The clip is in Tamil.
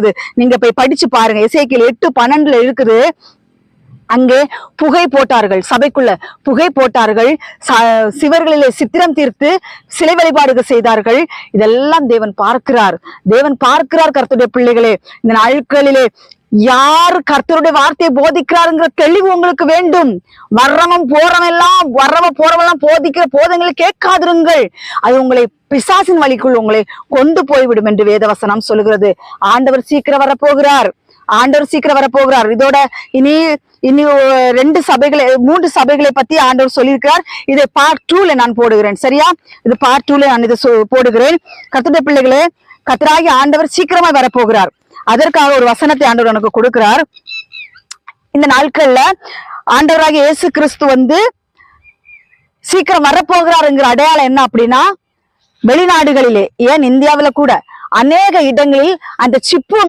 இருக்குது. நீங்க போய் படிச்சு பாருங்க. எசேக்கியேல் 8:12 இருக்குது. அங்கே புகை போட்டார்கள், சபைக்குள்ள புகை போட்டார்கள், சிவர்களிலே சித்திரம் தீர்த்து சிலை வழிபாடுகள் செய்தார்கள். இதெல்லாம் தேவன் பார்க்கிறார். தேவன் பார்க்கிறார். கர்த்தருடைய பிள்ளைகளே, இந்த நாட்களிலே யார் கர்த்தருடைய வார்த்தையை போதிக்கிறாருங்கிற தெளிவு உங்களுக்கு வேண்டும். வர்றவன் போறவெல்லாம் போதிக்கிற போதங்களை கேட்காதிருங்கள். அது உங்களை பிசாசின் வழிக்குள் உங்களை கொண்டு போய்விடும் என்று வேதவசனம் சொல்லுகிறது. ஆண்டவர் சீக்கிரம் வரப்போகிறார். இதோட இனி 3 சபைகளை பத்தி ஆண்டவர் சொல்லியிருக்கிறார். இதை பார்ட் 2ல நான் போடுகிறேன். சரியா? இது பார்ட் 2ல நான் இதை போடுகிறேன். கர்த்தருடைய பிள்ளைகளே, கர்த்தராகிய ஆண்டவர் சீக்கிரமா வரப்போகிறார். அதற்காக ஒரு வசனத்தை ஆண்டவர் எனக்கு கொடுக்கிறார். இந்த நாட்கள்ல ஆண்டவராகிய இயேசு கிறிஸ்து சீக்கிரம் வரப்போகிறாருங்கிற அடையாளம் என்ன அப்படின்னா, வெளிநாடுகளிலே, ஏன் இந்தியாவில கூட அநேக இடங்களில் அந்த சிப்பு